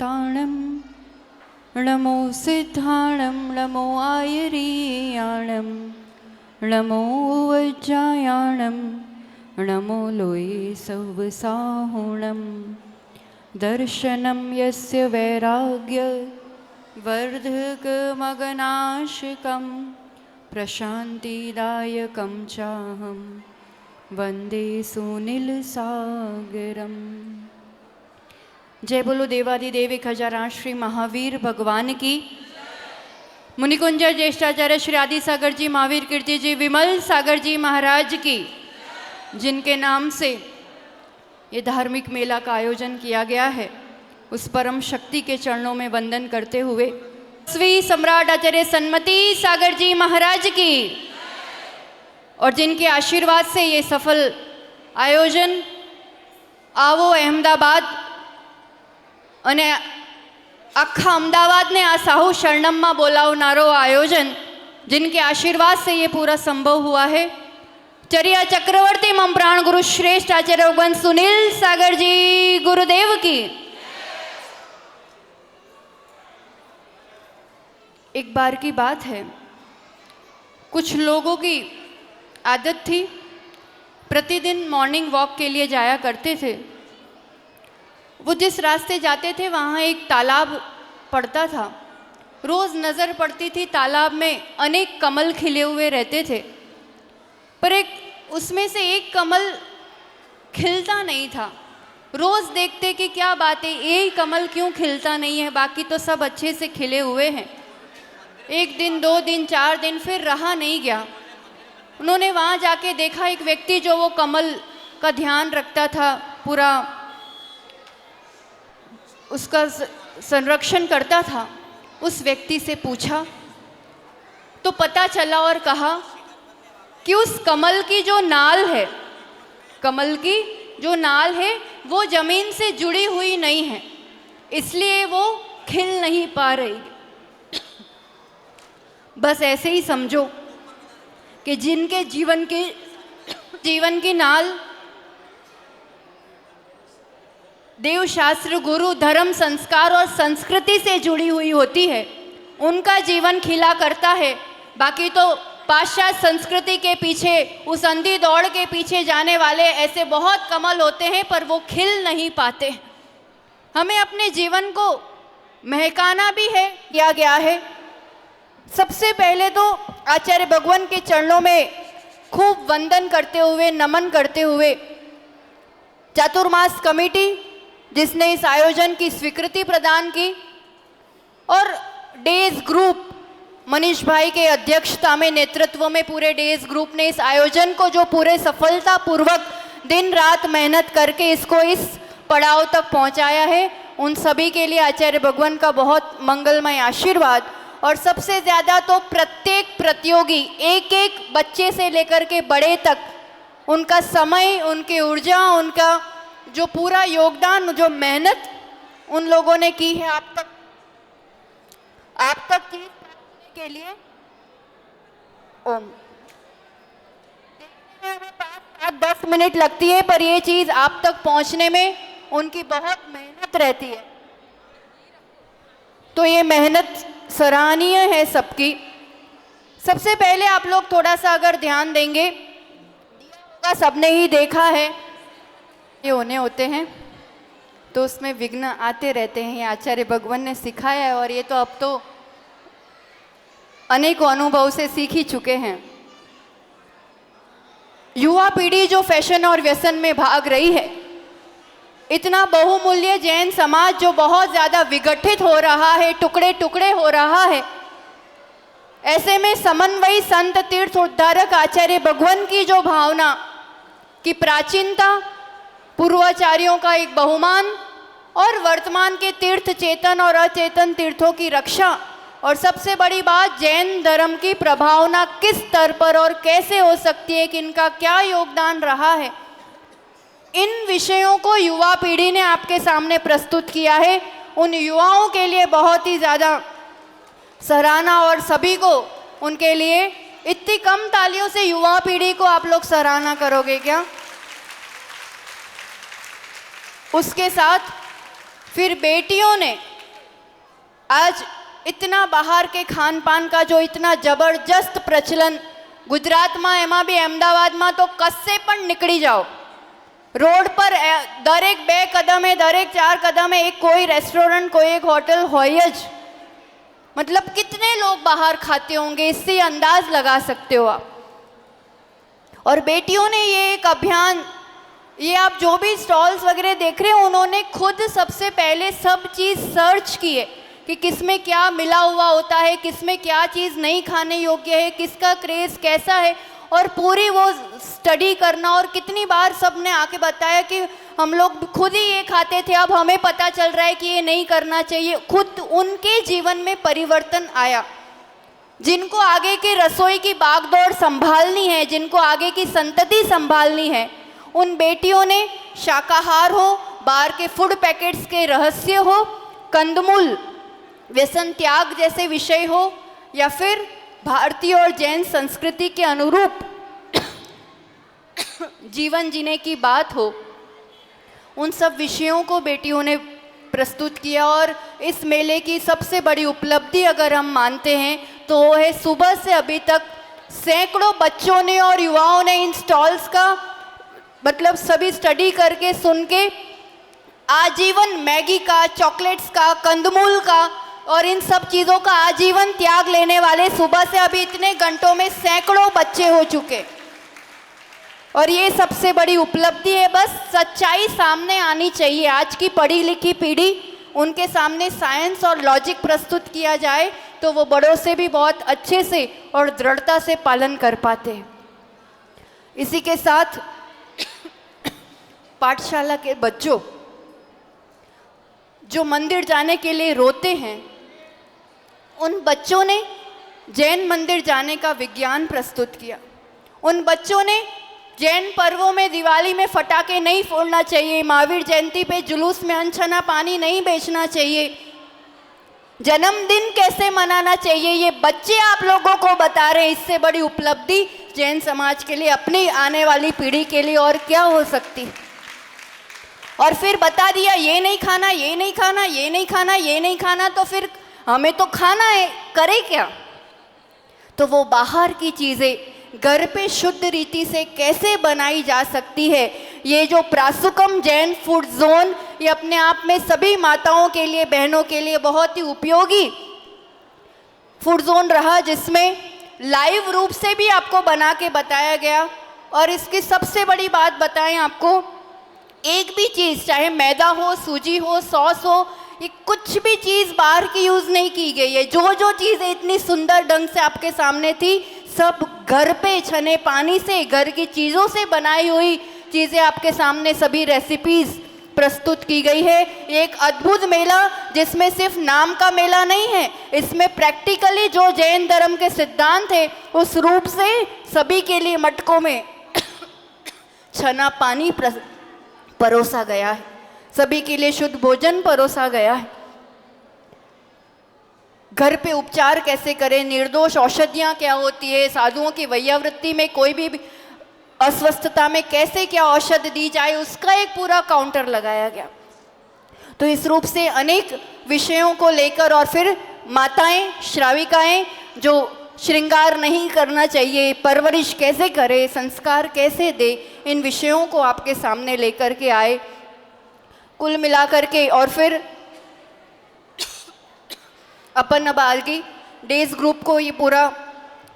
सिद्धाणं नमो सिद्धाणं नमो आयरीयाणं नमो वज्रायाणं नमो लोये सवसाहुणं दर्शनं यस्य वैराग्य वर्धकमगनाशकं प्रशान्तिदायकं चाहं वंदे सुनीलसागरम। जय बोलो देवादिदेव खजाना श्री महावीर भगवान की। मुनिकुंज ज्येष्ठाचार्य श्री आदि सागर जी, महावीर कीर्ति जी, विमल सागर जी महाराज की, जिनके नाम से ये धार्मिक मेला का आयोजन किया गया है, उस परम शक्ति के चरणों में वंदन करते हुए स्वी सम्राट आचार्य सन्मति सागर जी महाराज की, और जिनके आशीर्वाद से ये सफल आयोजन आवो अहमदाबाद અને આખા અમદાવાદને આ સાહુ શરણમમાં બોલાવનારો આયોજન, जिनके आशीर्वाद से ये पूरा संभव हुआ है। चरिया चक्रवर्ती मम प्राण गुरु श्रेष्ठ आचार्य भगवान सुनील सागर जी गुरुदेव की। एक बार की बात है, कुछ लोगों की आदत थी, प्रतिदिन मॉर्निंग वॉक के लिए जाया करते थे। वो जिस रास्ते जाते थे वहाँ एक तालाब पड़ता था। रोज़ नज़र पड़ती थी तालाब में अनेक कमल खिले हुए रहते थे, पर उसमें से एक कमल खिलता नहीं था। रोज़ देखते कि क्या बात है, यही कमल क्यों खिलता नहीं है, बाकी तो सब अच्छे से खिले हुए हैं। एक दिन, 2 दिन, 4 दिन, फिर रहा नहीं गया। उन्होंने वहाँ जाके देखा एक व्यक्ति जो वो कमल का ध्यान रखता था, पूरा उसका संरक्षण करता था। उस व्यक्ति से पूछा तो पता चला और कहा कि उस कमल की जो नाल है, कमल की जो नाल है वो जमीन से जुड़ी हुई नहीं है, इसलिए वो खिल नहीं पा रही। बस ऐसे ही समझो कि जिनके जीवन की नाल देव शास्त्र, गुरु, धर्म, संस्कार और संस्कृति से जुड़ी हुई होती है, उनका जीवन खिला करता है। बाकी तो पाश्चात्य संस्कृति के पीछे, उस अंधी दौड़ के पीछे जाने वाले ऐसे बहुत कमल होते हैं, पर वो खिल नहीं पाते। हमें अपने जीवन को महकाना भी है, किया गया है। सबसे पहले तो आचार्य भगवान के चरणों में खूब वंदन करते हुए, नमन करते हुए, चातुर्मास कमेटी जिसने इस आयोजन की स्वीकृति प्रदान की, और डेज ग्रुप मनीष भाई के अध्यक्षता में, नेतृत्व में पूरे डेज ग्रुप ने इस आयोजन को जो पूरे सफलतापूर्वक दिन रात मेहनत करके इसको इस पड़ाव तक पहुंचाया है, उन सभी के लिए आचार्य भगवान का बहुत मंगलमय आशीर्वाद। और सबसे ज़्यादा तो प्रत्येक प्रतियोगी, एक एक बच्चे से लेकर के बड़े तक, उनका समय, उनकी ऊर्जा, उनका जो पूरा योगदान, जो मेहनत उन लोगों ने की है आप तक चीज के लिए। ओम 5-10 मिनट लगती है, पर ये चीज आप तक पहुंचने में उनकी बहुत मेहनत रहती है। तो ये मेहनत सराहनीय है सबकी। सबसे पहले आप लोग थोड़ा सा अगर ध्यान देंगे, सबने ही देखा है ये होते हैं तो उसमें विघ्न आते रहते हैं। आचार्य भगवान ने सिखाया है, और ये तो अब तो अनेकों अनुभव से सीख ही चुके हैं। युवा पीढ़ी जो फैशन और व्यसन में भाग रही है, इतना बहुमूल्य जैन समाज जो बहुत ज़्यादा विघटित हो रहा है, टुकड़े टुकड़े हो रहा है, ऐसे में समन्वयी संत तीर्थ उद्धारक आचार्य भगवान की जो भावना की प्राचीनता, पूर्वाचार्यों का एक बहुमान, और वर्तमान के तीर्थ चेतन और अचेतन तीर्थों की रक्षा, और सबसे बड़ी बात जैन धर्म की प्रभावना किस स्तर पर और कैसे हो सकती है, कि इनका क्या योगदान रहा है, इन विषयों को युवा पीढ़ी ने आपके सामने प्रस्तुत किया है। उन युवाओं के लिए बहुत ही ज़्यादा सराहना, और सभी को उनके लिए इतनी कम तालियों से युवा पीढ़ी को आप लोग सराहना करोगे क्या? उसके साथ फिर बेटियों ने आज इतना बहार के खान पान का जो इतना जबरदस्त प्रचलन गुजरात में, एमां बी अहमदाबाद में तो कस्से पण निकली जाओ, रोड पर दरेक 2 कदमे, दरेक 4 कदमे एक कोई रेस्टोरेंट, कोई एक होटल होय ज। मतलब कितने लोग बाहर खाते होंगे, इससे अंदाज लगा सकते हो आप। और बेटियों ने ये एक अभियान, ये आप जो भी स्टॉल्स वगैरह देख रहे हैं, उन्होंने खुद सबसे पहले सब चीज़ सर्च की है कि किस में क्या मिला हुआ होता है, किस में क्या चीज़ नहीं खाने योग्य है, किसका क्रेज़ कैसा है, और पूरी वो स्टडी करना। और कितनी बार सब ने आके बताया कि हम लोग खुद ही ये खाते थे, अब हमें पता चल रहा है कि ये नहीं करना चाहिए। खुद उनके जीवन में परिवर्तन आया। जिनको आगे की रसोई की बागडोर संभालनी है, जिनको आगे की संतति संभालनी है, उन बेटियों ने शाकाहार हो, बाहर के फूड पैकेट्स के रहस्य हो, कंदमूल, व्यसन त्याग जैसे विषय हो, या फिर भारतीय और जैन संस्कृति के अनुरूप जीवन जीने की बात हो, उन सब विषयों को बेटियों ने प्रस्तुत किया। और इस मेले की सबसे बड़ी उपलब्धि अगर हम मानते हैं तो वो है सुबह से अभी तक सैकड़ों बच्चों ने और युवाओं ने इन स्टॉल्स का मतलब सभी स्टडी करके सुन के आजीवन मैगी का, चॉकलेट्स का, कंदमूल का और इन सब चीज़ों का आजीवन त्याग लेने वाले सुबह से अभी इतने घंटों में सैकड़ों बच्चे हो चुके। और ये सबसे बड़ी उपलब्धि है। बस सच्चाई सामने आनी चाहिए। आज की पढ़ी लिखी पीढ़ी, उनके सामने साइंस और लॉजिक प्रस्तुत किया जाए तो वो बड़ों से भी बहुत अच्छे से और दृढ़ता से पालन कर पाते हैं। इसी के साथ पाठशाला के बच्चों जो मंदिर जाने के लिए रोते हैं, उन बच्चों ने जैन मंदिर जाने का विज्ञान प्रस्तुत किया। उन बच्चों ने जैन पर्वों में, दिवाली में फटाके नहीं फोड़ना चाहिए, महावीर जयंती पे जुलूस में अनछना पानी नहीं बेचना चाहिए, जन्मदिन कैसे मनाना चाहिए, ये बच्चे आप लोगों को बता रहे हैं। इससे बड़ी उपलब्धि जैन समाज के लिए, अपनी आने वाली पीढ़ी के लिए और क्या हो सकती। और फिर बता दिया ये नहीं खाना, ये नहीं खाना, ये नहीं खाना, ये नहीं खाना, तो फिर हमें तो खाना है, करे क्या। तो वो बाहर की चीज़ें घर पे शुद्ध रीति से कैसे बनाई जा सकती है, ये जो प्रासुकम जैन फूड जोन, ये अपने आप में सभी माताओं के लिए, बहनों के लिए बहुत ही उपयोगी फूड जोन रहा, जिसमें लाइव रूप से भी आपको बना के बताया गया। और इसकी सबसे बड़ी बात बताएं आपको, एक भी चीज़, चाहे मैदा हो, सूजी हो, सॉस हो, ये कुछ भी चीज़ बाहर की यूज़ नहीं की गई है। जो जो चीज़ें इतनी सुंदर ढंग से आपके सामने थी, सब घर पे छने पानी से, घर की चीज़ों से बनाई हुई चीज़ें आपके सामने, सभी रेसिपीज़ प्रस्तुत की गई है। एक अद्भुत मेला जिसमें सिर्फ नाम का मेला नहीं है, इसमें प्रैक्टिकली जो जैन धर्म के सिद्धांत है उस रूप से सभी के लिए मटकों में छना पानी परोसा गया है, सभी के लिए शुद्ध भोजन परोसा गया है। घर पे उपचार कैसे करें, निर्दोष औषधियाँ क्या होती है, साधुओं की वैयावृत्ति में कोई भी अस्वस्थता में कैसे क्या औषधि दी जाए, उसका एक पूरा काउंटर लगाया गया। तो इस रूप से अनेक विषयों को लेकर, और फिर माताएं, श्राविकाएं जो श्रृंगार नहीं करना चाहिए, परवरिश कैसे करे, संस्कार कैसे दे, इन विषयों को आपके सामने लेकर के आए कुल मिलाकर के। और फिर अपन अबालगी डेज ग्रुप को ये पूरा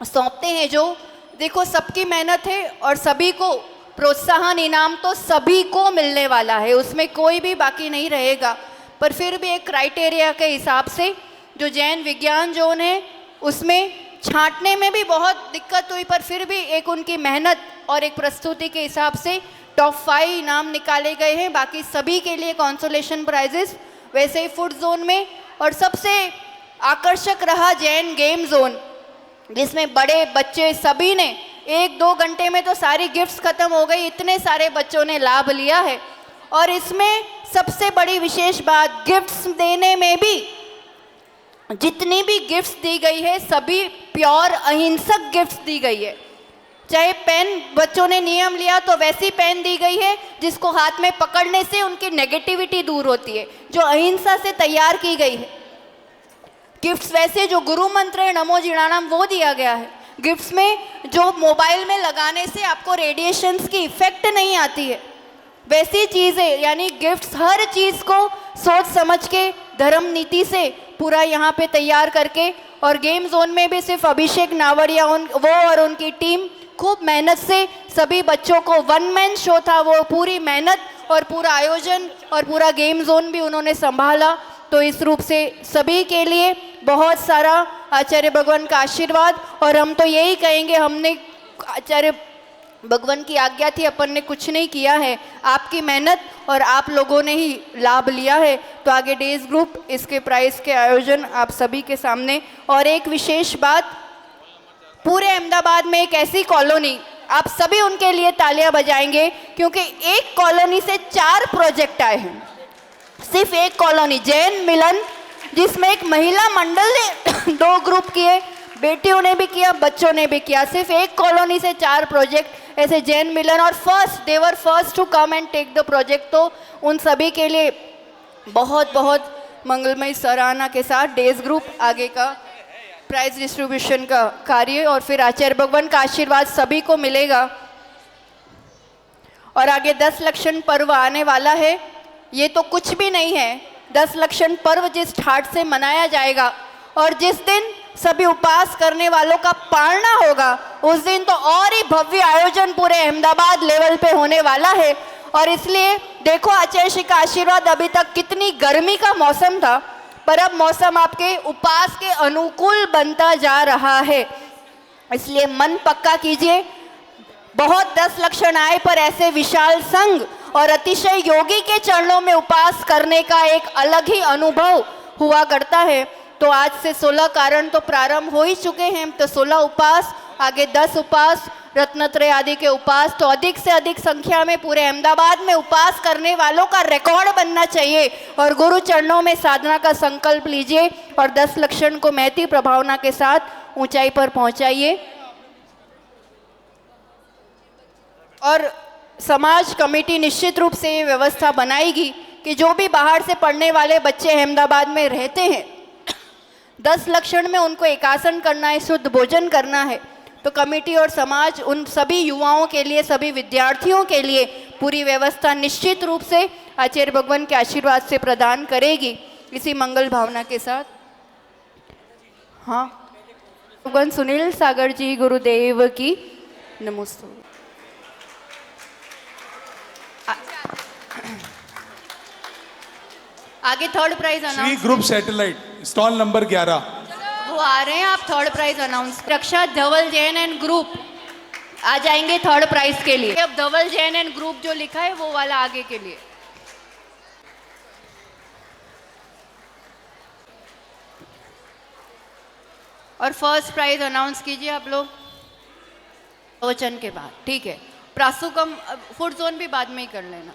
सौंपते हैं, जो देखो सबकी मेहनत है और सभी को प्रोत्साहन इनाम तो सभी को मिलने वाला है, उसमें कोई भी बाकी नहीं रहेगा। पर फिर भी एक क्राइटेरिया के हिसाब से जो जैन विज्ञान जोन है उसमें छांटने में भी बहुत दिक्कत हुई, पर फिर भी एक उनकी मेहनत और एक प्रस्तुति के हिसाब से टॉप 5 इनाम निकाले गए हैं। बाकी सभी के लिए कंसोलेशन प्राइजेस, वैसे ही फूड जोन में। और सबसे आकर्षक रहा जैन गेम जोन, जिसमें बड़े बच्चे सभी ने 1-2 घंटे में तो सारी गिफ्ट्स ख़त्म हो गई, इतने सारे बच्चों ने लाभ लिया है। और इसमें सबसे बड़ी विशेष बात, गिफ्ट्स देने में भी जितनी भी गिफ्ट्स दी गई है सभी प्योर अहिंसक गिफ्ट्स दी गई है। चाहे पेन बच्चों ने नियम लिया तो वैसी पेन दी गई है जिसको हाथ में पकड़ने से उनकी नेगेटिविटी दूर होती है, जो अहिंसा से तैयार की गई है। गिफ्ट्स वैसे जो गुरु मंत्र है नमो जीणानाम वो दिया गया है। गिफ्ट्स में जो मोबाइल में लगाने से आपको रेडिएशंस की इफेक्ट नहीं आती है, वैसी चीज़ें यानी गिफ्ट्स हर चीज़ को सोच समझ के धर्म नीति से पूरा यहाँ पे तैयार करके, और गेम जोन में भी सिर्फ अभिषेक नावड़िया वो और उनकी टीम खूब मेहनत से सभी बच्चों को, वन मैन शो था वो, पूरी मेहनत और पूरा आयोजन और पूरा गेम जोन भी उन्होंने संभाला। तो इस रूप से सभी के लिए बहुत सारा आचार्य भगवान का आशीर्वाद। और हम तो यही कहेंगे, हमने आचार्य भगवान की आज्ञा थी, अपन ने कुछ नहीं किया है, आपकी मेहनत और आप लोगों ने ही लाभ लिया है। तो आगे डेज ग्रुप इसके प्राइस के आयोजन आप सभी के सामने। और एक विशेष बात, पूरे अहमदाबाद में एक ऐसी कॉलोनी, आप सभी उनके लिए तालियां बजाएंगे क्योंकि एक कॉलोनी से 4 प्रोजेक्ट आए हैं। सिर्फ एक कॉलोनी जैन मिलन, जिसमें एक महिला मंडल ने 2 ग्रुप किए, बेटियों ने भी किया, बच्चों ने भी किया। सिर्फ एक कॉलोनी से 4 प्रोजेक्ट ऐसे जैन मिलन, और they were first to come and take the project. तो उन सभी के लिए बहुत बहुत मंगलमय सराहना के साथ डेज ग्रुप आगे का प्राइज डिस्ट्रीब्यूशन का कार्य, और फिर आचार्य भगवान का आशीर्वाद सभी को मिलेगा। और आगे 10 लक्षण पर्व आने वाला है। ये तो कुछ भी नहीं है, 10 लक्षण पर्व जिस ठाट से मनाया जाएगा और जिस दिन सभी उपास करने वालों का पारना होगा, उस दिन तो और ही भव्य आयोजन पूरे अहमदाबाद लेवल पे होने वाला है। और इसलिए देखो आचार्य श्री का आशीर्वाद, अभी तक कितनी गर्मी का मौसम था, पर अब मौसम आपके उपास के अनुकूल बनता जा रहा है। इसलिए मन पक्का कीजिए। बहुत 10 लक्षण आए, पर ऐसे विशाल संघ और अतिशय योगी के चरणों में उपास करने का एक अलग ही अनुभव हुआ करता है। तो आज से 16 कारण तो प्रारंभ हो ही चुके हैं। तो 16 उपास, आगे 10 उपास, रत्नत्रय आदि के उपास, तो अधिक से अधिक संख्या में पूरे अहमदाबाद में उपास करने वालों का रिकॉर्ड बनना चाहिए। और गुरु चरणों में साधना का संकल्प लीजिए और 10 लक्षण को महती प्रभावना के साथ ऊंचाई पर पहुंचाइए। और समाज कमेटी निश्चित रूप से ये व्यवस्था बनाएगी कि जो भी बाहर से पढ़ने वाले बच्चे अहमदाबाद में रहते हैं, 10 लक्षण में उनको एकासन करना है, शुद्ध भोजन करना है। तो कमेटी और समाज उन सभी युवाओं के लिए, सभी विद्यार्थियों के लिए पूरी व्यवस्था निश्चित रूप से आचार्य भगवान के आशीर्वाद से प्रदान करेगी। इसी मंगल भावना के साथ हाँ, भगवान सुनील सागर जी गुरुदेव की नमोस्तु। आगे third prize announce, Shri group satellite stall number 11 वो आ रहे हैं। आप third prize announce, Raksha Dhaval Jain and group आ जाएंगे थर्ड प्राइज के लिए। अब धवल जैन एंड ग्रुप जो लिखा है वो वाला आगे के लिए। और फर्स्ट प्राइज अनाउंस कीजिए आप लोग वचन के बाद, ठीक है। प्रासुकम फूड जोन भी बाद में ही कर लेना।